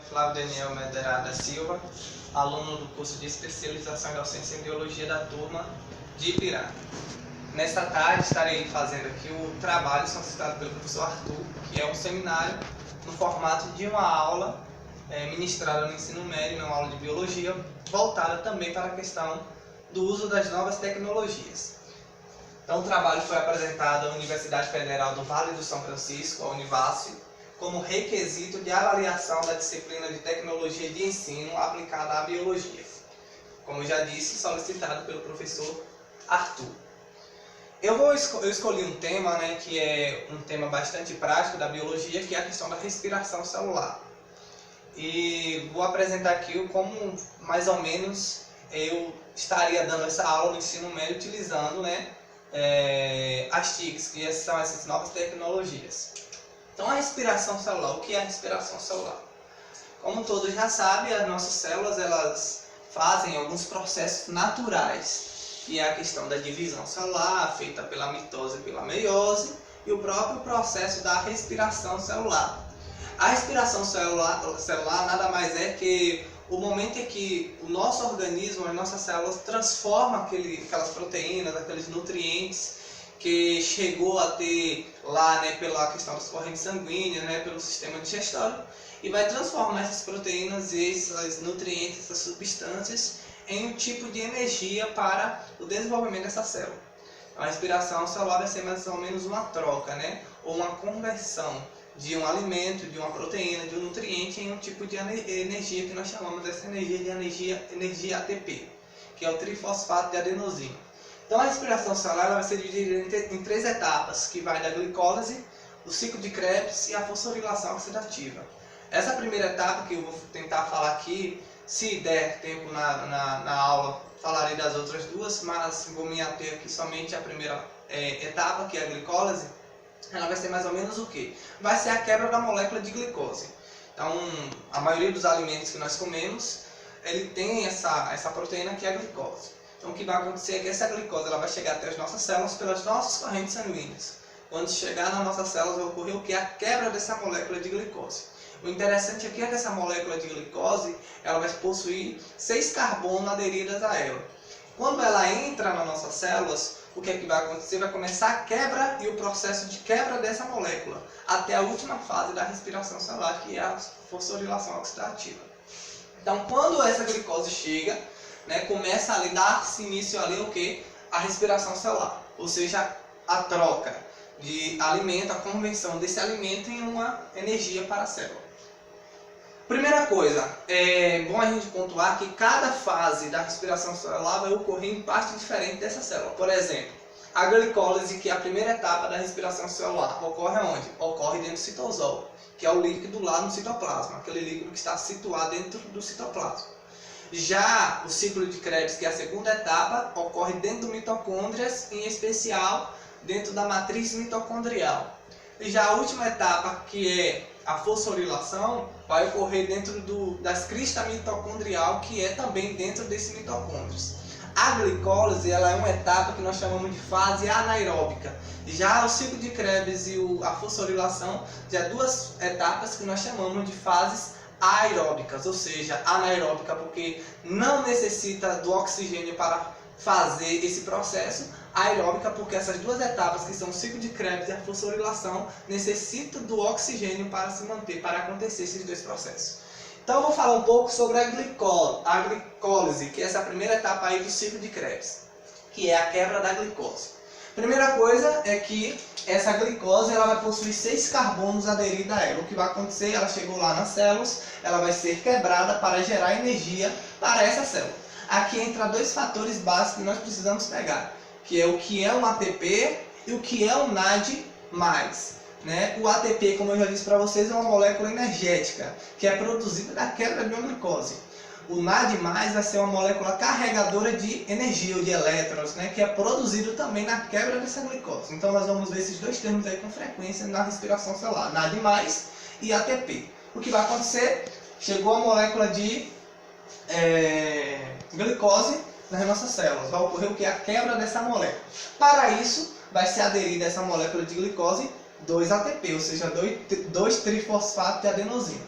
Flávio Daniel Medrada da Silva, aluno do curso de especialização em docência em biologia da turma de Ipirá. Nesta tarde estarei fazendo aqui o trabalho solicitado pelo professor Arthur, que é um seminário no formato de uma aula ministrada no ensino médio, uma aula de biologia, voltada também para a questão do uso das novas tecnologias. Então o trabalho foi apresentado à Universidade Federal do Vale do São Francisco, a Univasf, como requisito de avaliação da disciplina de tecnologia de ensino aplicada à biologia. Como já disse, solicitado pelo professor Arthur. Eu escolhi um tema, que é um tema bastante prático da biologia, que é a questão da respiração celular. E vou apresentar aqui como mais ou menos eu estaria dando essa aula no ensino médio utilizando as TICs, que são essas novas tecnologias. Então, a respiração celular. O que é a respiração celular? Como todos já sabem, as nossas células elas fazem alguns processos naturais, que é a questão da divisão celular, feita pela mitose e pela meiose, e o próprio processo da respiração celular. A respiração celular nada mais é que o momento em que o nosso organismo, as nossas células, transformam aquelas proteínas, aqueles nutrientes que chegou a ter lá pela questão das correntes sanguíneas, pelo sistema digestório, e vai transformar essas proteínas, esses nutrientes, essas substâncias em um tipo de energia para o desenvolvimento dessa célula. A respiração celular vai ser mais ou menos uma troca, ou uma conversão de um alimento, de uma proteína, de um nutriente em um tipo de energia que nós chamamos dessa energia ATP, que é o trifosfato de adenosina. Então a respiração celular vai ser dividida em três etapas, que vai da glicólise, o ciclo de Krebs e a fosforilação oxidativa. Essa primeira etapa que eu vou tentar falar aqui, se der tempo na aula, falarei das outras duas, mas vou me ater aqui somente à primeira etapa, que é a glicólise. Ela vai ser mais ou menos o quê? Vai ser a quebra da molécula de glicose. Então, a maioria dos alimentos que nós comemos, ele tem essa proteína que é a glicose. Então, o que vai acontecer é que essa glicose ela vai chegar até as nossas células pelas nossas correntes sanguíneas. Quando chegar nas nossas células, vai ocorrer o que? A quebra dessa molécula de glicose. O interessante aqui é que essa molécula de glicose ela vai possuir 6 carbonos aderidos a ela. Quando ela entra nas nossas células, o que é que vai acontecer? Vai começar a quebra e o processo de quebra dessa molécula, até a última fase da respiração celular, que é a fosforilação oxidativa. Então, quando essa glicose chega, começa a dar-se início ali o que? A respiração celular, ou seja, a troca de alimento, a conversão desse alimento em uma energia para a célula. Primeira coisa, é bom a gente pontuar que cada fase da respiração celular vai ocorrer em parte diferente dessa célula. Por exemplo, a glicólise, que é a primeira etapa da respiração celular, ocorre onde? Ocorre dentro do citosol, que é o líquido lá no citoplasma, aquele líquido que está situado dentro do citoplasma. Já o ciclo de Krebs, que é a segunda etapa, ocorre dentro do mitocôndrias, em especial dentro da matriz mitocondrial. E já a última etapa, que é a fosforilação, vai ocorrer dentro das cristas mitocondrial, que é também dentro desse mitocôndrios. A glicólise ela é uma etapa que nós chamamos de fase anaeróbica. Já o ciclo de Krebs e a fosforilação, já duas etapas que nós chamamos de fases aeróbicas, ou seja, anaeróbica porque não necessita do oxigênio para fazer esse processo, aeróbica porque essas duas etapas, que são o ciclo de Krebs e a fosforilação, necessitam do oxigênio para se manter, para acontecer esses dois processos. Então eu vou falar um pouco sobre a glicólise, que é essa primeira etapa aí do ciclo de Krebs, que é a quebra da glicose. Primeira coisa é que essa glicose ela vai possuir 6 carbonos aderidos a ela. O que vai acontecer? Ela chegou lá nas células, ela vai ser quebrada para gerar energia para essa célula. Aqui entra dois fatores básicos que nós precisamos pegar, que é o que é um ATP e o que é um NAD+. O ATP, como eu já disse para vocês, é uma molécula energética, que é produzida da quebra de uma glicose. O NAD+, vai ser uma molécula carregadora de energia, ou de elétrons, que é produzido também na quebra dessa glicose. Então nós vamos ver esses dois termos aí com frequência na respiração celular, NAD+, e ATP. O que vai acontecer? Chegou a molécula de glicose nas nossas células. Vai ocorrer o que? A quebra dessa molécula. Para isso, vai ser aderida a essa molécula de glicose 2 ATP, ou seja, 2 trifosfato de adenosina.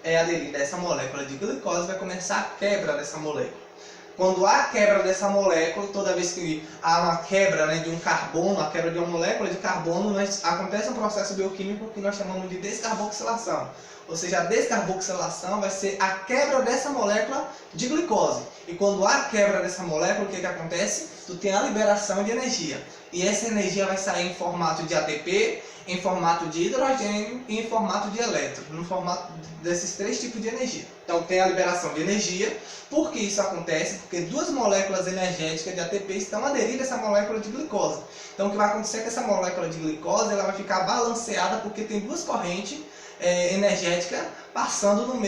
é aderida a essa molécula de glicose, vai começar a quebra dessa molécula. Quando há quebra dessa molécula, toda vez que há uma quebra, né, de um carbono, a quebra de uma molécula de carbono, acontece um processo bioquímico que nós chamamos de descarboxilação. Ou seja, a descarboxilação vai ser a quebra dessa molécula de glicose. E quando há quebra dessa molécula, o que acontece? Tu tem a liberação de energia. E essa energia vai sair em formato de ATP, em formato de hidrogênio e em formato de elétron, no formato desses três tipos de energia. Então tem a liberação de energia. Por que isso acontece? Porque duas moléculas energéticas de ATP estão aderidas a essa molécula de glicose. Então o que vai acontecer é que essa molécula de glicose ela vai ficar balanceada porque tem duas correntes energéticas passando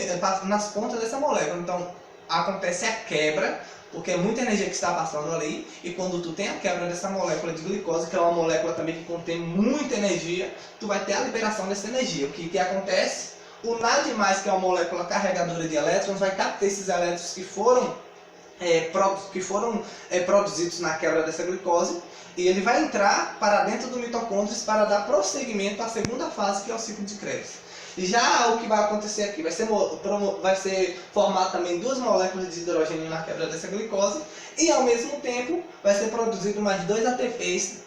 nas pontas dessa molécula. Então acontece a quebra, porque é muita energia que está passando ali, e quando tu tem a quebra dessa molécula de glicose, que é uma molécula também que contém muita energia, tu vai ter a liberação dessa energia. O que acontece? O NAD+, que é uma molécula carregadora de elétrons, vai captar esses elétrons que foram produzidos na quebra dessa glicose, e ele vai entrar para dentro do mitocôndrio para dar prosseguimento à segunda fase, que é o ciclo de Krebs. E já o que vai acontecer aqui, vai ser formado também duas moléculas de hidrogênio na quebra dessa glicose, e ao mesmo tempo vai ser produzido mais 2 ATPs,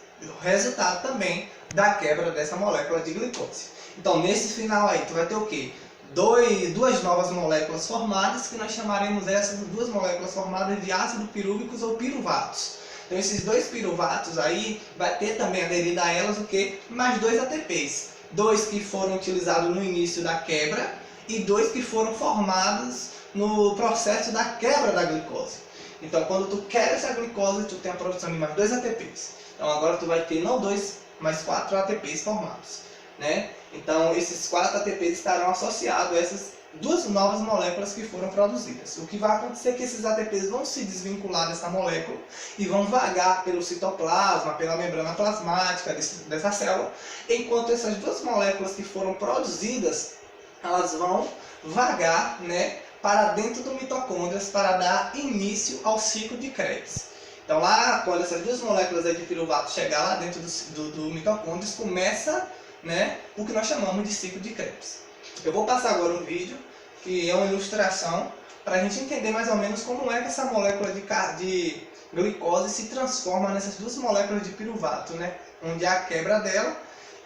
resultado também da quebra dessa molécula de glicose. Então nesse final aí, tu vai ter o quê? Duas novas moléculas formadas, que nós chamaremos essas duas moléculas formadas de ácido pirúvicos ou piruvatos. Então esses dois piruvatos aí, vai ter também aderido a elas o quê? Mais 2 ATPs. 2 que foram utilizados no início da quebra e 2 que foram formados no processo da quebra da glicose. Então quando tu quebra essa glicose, tu tem a produção de mais 2 ATPs. Então agora tu vai ter não 2, mas 4 ATPs formados, né? Então esses 4 ATPs estarão associados a essas duas novas moléculas que foram produzidas. O que vai acontecer é que esses ATPs vão se desvincular dessa molécula e vão vagar pelo citoplasma, pela membrana plasmática dessa célula, enquanto essas duas moléculas que foram produzidas, elas vão vagar, né, para dentro do mitocôndrio para dar início ao ciclo de Krebs. Então lá, quando essas duas moléculas de piruvato chegar lá dentro do mitocôndrio, começa, né, o que nós chamamos de ciclo de Krebs. Eu vou passar agora um vídeo que é uma ilustração para a gente entender mais ou menos como é que essa molécula de glicose se transforma nessas duas moléculas de piruvato, né? Onde há a quebra dela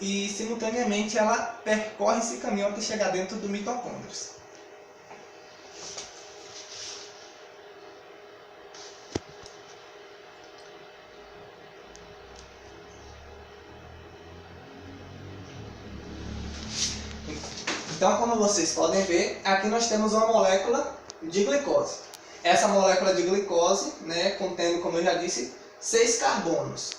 e simultaneamente ela percorre esse caminho até chegar dentro do mitocôndrio. Então, como vocês podem ver, aqui nós temos uma molécula de glicose. Essa molécula de glicose, né, contendo, como eu já disse, 6 carbonos.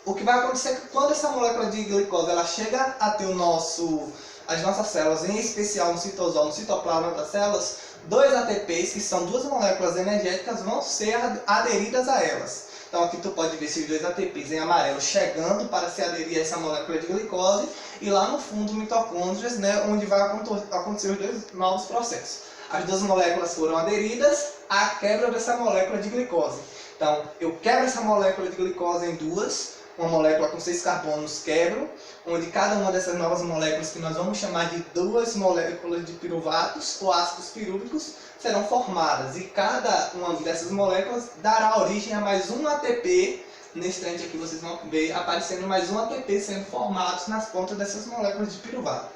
O que vai acontecer é que quando essa molécula de glicose ela chega a ter as nossas células, em especial no citosol, no citoplasma das células, 2 ATPs, que são duas moléculas energéticas, vão ser aderidas a elas. Então aqui tu pode ver esses 2 ATPs em amarelo chegando para se aderir a essa molécula de glicose, e lá no fundo mitocôndrias, né, onde vai acontecer os dois novos processos. As duas moléculas foram aderidas à quebra dessa molécula de glicose. Então eu quebro essa molécula de glicose em duas, uma molécula com 6 carbonos quebro, onde cada uma dessas novas moléculas, que nós vamos chamar de duas moléculas de piruvatos ou ácidos pirúvicos, serão formadas, e cada uma dessas moléculas dará origem a mais um ATP. Nesse instante aqui vocês vão ver aparecendo mais um ATP sendo formados nas pontas dessas moléculas de piruvato.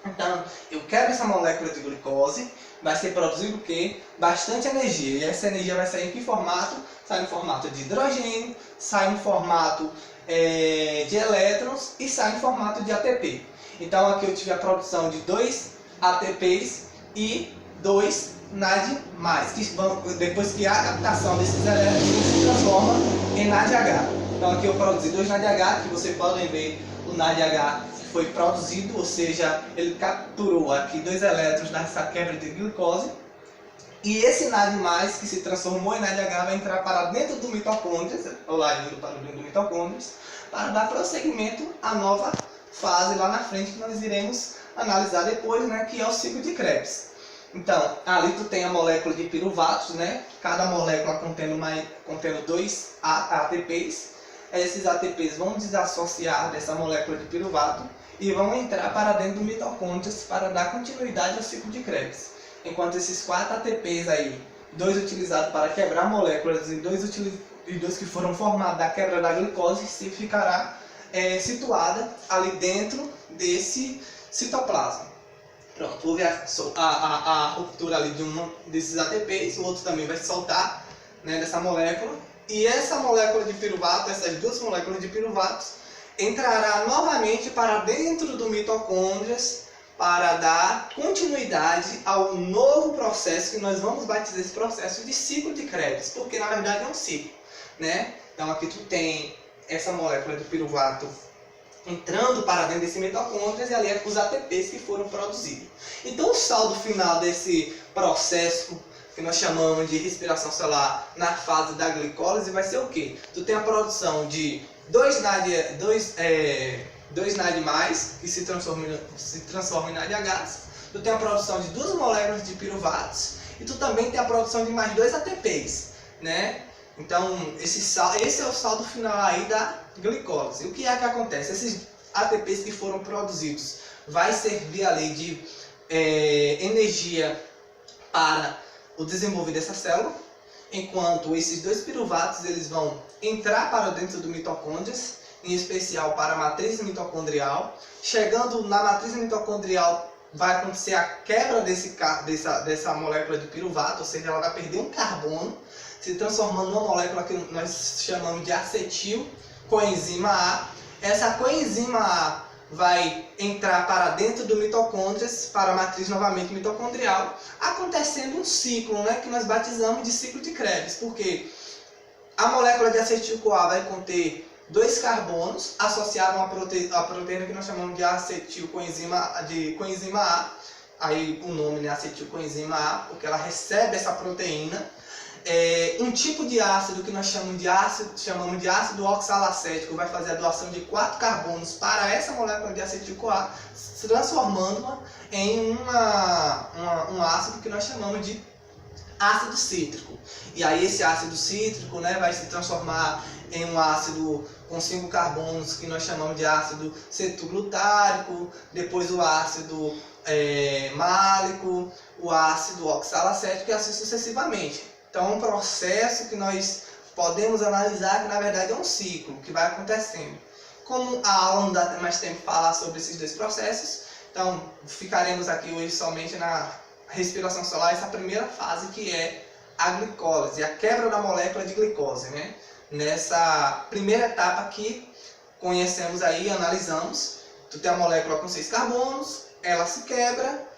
Então, eu quebro essa molécula de glicose, vai ser produzido o quê? Bastante energia. E essa energia vai sair em que formato? Sai no formato de hidrogênio, sai no formato de elétrons e sai no formato de ATP. Então aqui eu tive a produção de 2 ATPs e 2 NAD+, que depois que há a captação desses elétrons, se transforma em NADH. Então aqui eu produzi 2 NADH, que vocês podem ver o NADH foi produzido, ou seja, ele capturou aqui 2 elétrons nessa quebra de glicose. E esse NAD+, que se transformou em NADH, vai entrar para dentro do mitocôndrio, ou lá indo para dentro do mitocôndrio, para dar prosseguimento à nova fase lá na frente, que nós iremos analisar depois, né, que é o ciclo de Krebs. Então, ali tu tem a molécula de piruvatos, né? Cada molécula contendo 2 ATPs. Esses ATPs vão desassociar dessa molécula de piruvato e vão entrar para dentro do mitocôndrias para dar continuidade ao ciclo de Krebs. Enquanto esses 4 ATPs aí, 2 utilizados para quebrar moléculas e 2 que foram formados da quebra da glicose, se ficará situada ali dentro desse citoplasma. Pronto, houve a ruptura ali de um desses ATPs, o outro também vai se soltar, né, dessa molécula. E essa molécula de piruvato, essas 2 moléculas de piruvato, entrará novamente para dentro do mitocôndrias para dar continuidade ao novo processo que nós vamos batizar esse processo de ciclo de Krebs, porque na verdade é um ciclo, né? Então aqui tu tem essa molécula de piruvato entrando para dentro desse mitocôndrias e ali é os ATPs que foram produzidos. Então o saldo final desse processo que nós chamamos de respiração celular na fase da glicólise vai ser o quê? Tu tem a produção de 2 NAD+, que se transforma em NADH, tu tem a produção de 2 moléculas de piruvatos e tu também tem a produção de mais 2 ATPs, né? Então, esse é o saldo final aí da glicólise. O que é que acontece? Esses ATPs que foram produzidos vai servir ali de energia para o desenvolvimento dessa célula, enquanto esses 2 piruvatos eles vão entrar para dentro do mitocôndrias, em especial para a matriz mitocondrial. Chegando na matriz mitocondrial, vai acontecer a quebra dessa molécula de piruvato, ou seja, ela vai perder um carbono, se transformando numa molécula que nós chamamos de acetil coenzima A. Essa coenzima A vai entrar para dentro do mitocôndrias, para a matriz novamente mitocondrial, acontecendo um ciclo, né, que nós batizamos de ciclo de Krebs, porque a molécula de acetil-CoA vai conter 2 carbonos associados a uma proteína que nós chamamos de acetilcoenzima A. Aí o nome, né, acetilcoenzima A, porque ela recebe essa proteína. Um tipo de ácido que nós chamamos de ácido oxalacético vai fazer a doação de 4 carbonos para essa molécula de acetil-CoA, transformando-a em um ácido que nós chamamos de ácido cítrico. E aí esse ácido cítrico, né, vai se transformar em um ácido com 5 carbonos que nós chamamos de ácido cetoglutárico, depois o ácido málico, o ácido oxalacético e assim sucessivamente. Então é um processo que nós podemos analisar que na verdade é um ciclo que vai acontecendo. Como a aula não dá mais tempo para falar sobre esses 2 processos, então ficaremos aqui hoje somente na respiração celular, essa primeira fase que é a glicólise, a quebra da molécula de glicose, né? Nessa primeira etapa que conhecemos aí, analisamos, tu tem a molécula com 6 carbonos, ela se quebra.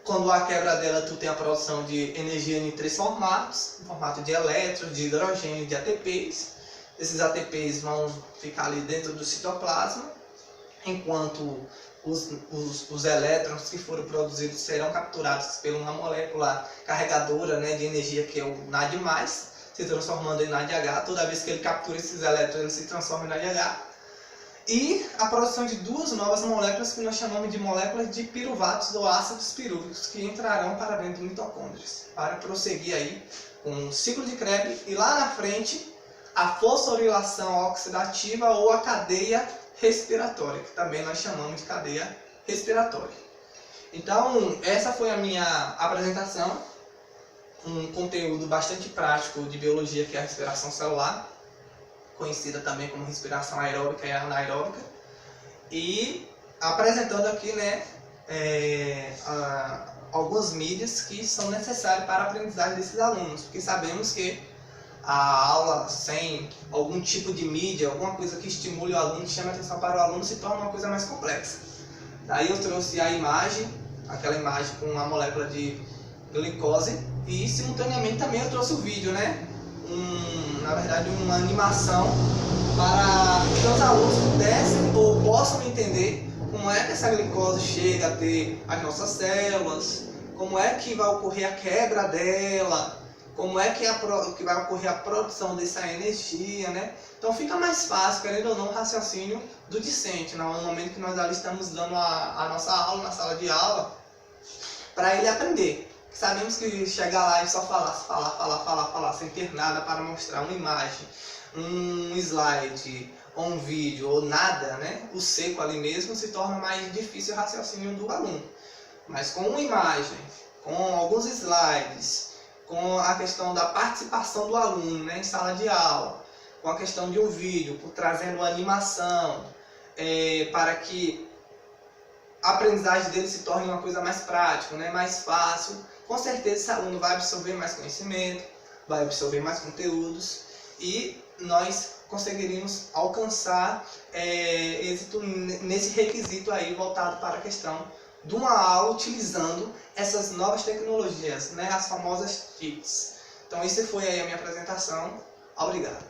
Quando há quebra dela, tu tem a produção de energia em 3 formatos, em formato de elétrons, de hidrogênio, de ATPs. Esses ATPs vão ficar ali dentro do citoplasma, enquanto os elétrons que foram produzidos serão capturados por uma molécula carregadora, né, de energia, que é o NAD+, se transformando em NADH. Toda vez que ele captura esses elétrons, ele se transforma em NADH. E a produção de 2 novas moléculas que nós chamamos de moléculas de piruvatos ou ácidos pirúvicos, que entrarão para dentro do mitocôndrias, para prosseguir aí com o ciclo de Krebs e lá na frente a fosforilação oxidativa ou a cadeia respiratória, que também nós chamamos de cadeia respiratória. Então, essa foi a minha apresentação, um conteúdo bastante prático de biologia, que é a respiração celular, conhecida também como respiração aeróbica e anaeróbica, e apresentando aqui, né, algumas mídias que são necessárias para a aprendizagem desses alunos, porque sabemos que a aula sem algum tipo de mídia, alguma coisa que estimule o aluno, que chame a atenção para o aluno, se torna uma coisa mais complexa. Daí eu trouxe a imagem, aquela imagem com a molécula de glicose, e simultaneamente também eu trouxe o vídeo, né? Na verdade, uma animação para que os alunos pudessem ou possam entender como é que essa glicose chega a ter as nossas células, como é que vai ocorrer a quebra dela, como é que vai ocorrer a produção dessa energia, né? Então fica mais fácil, querendo ou não, o raciocínio do discente, no momento que nós ali estamos dando a nossa aula, na sala de aula, para ele aprender. Sabemos que chegar lá e só falar, sem ter nada para mostrar, uma imagem, um slide, ou um vídeo, ou nada, né? O seco ali mesmo se torna mais difícil o raciocínio do aluno. Mas com uma imagem, com alguns slides, com a questão da participação do aluno, né, em sala de aula, com a questão de um vídeo, trazendo animação, para que a aprendizagem dele se torne uma coisa mais prática, né, mais fácil, com certeza esse aluno vai absorver mais conhecimento, vai absorver mais conteúdos e nós conseguiríamos alcançar êxito nesse requisito aí voltado para a questão de uma aula utilizando essas novas tecnologias, né, as famosas TICs. Então, essa foi aí a minha apresentação. Obrigado.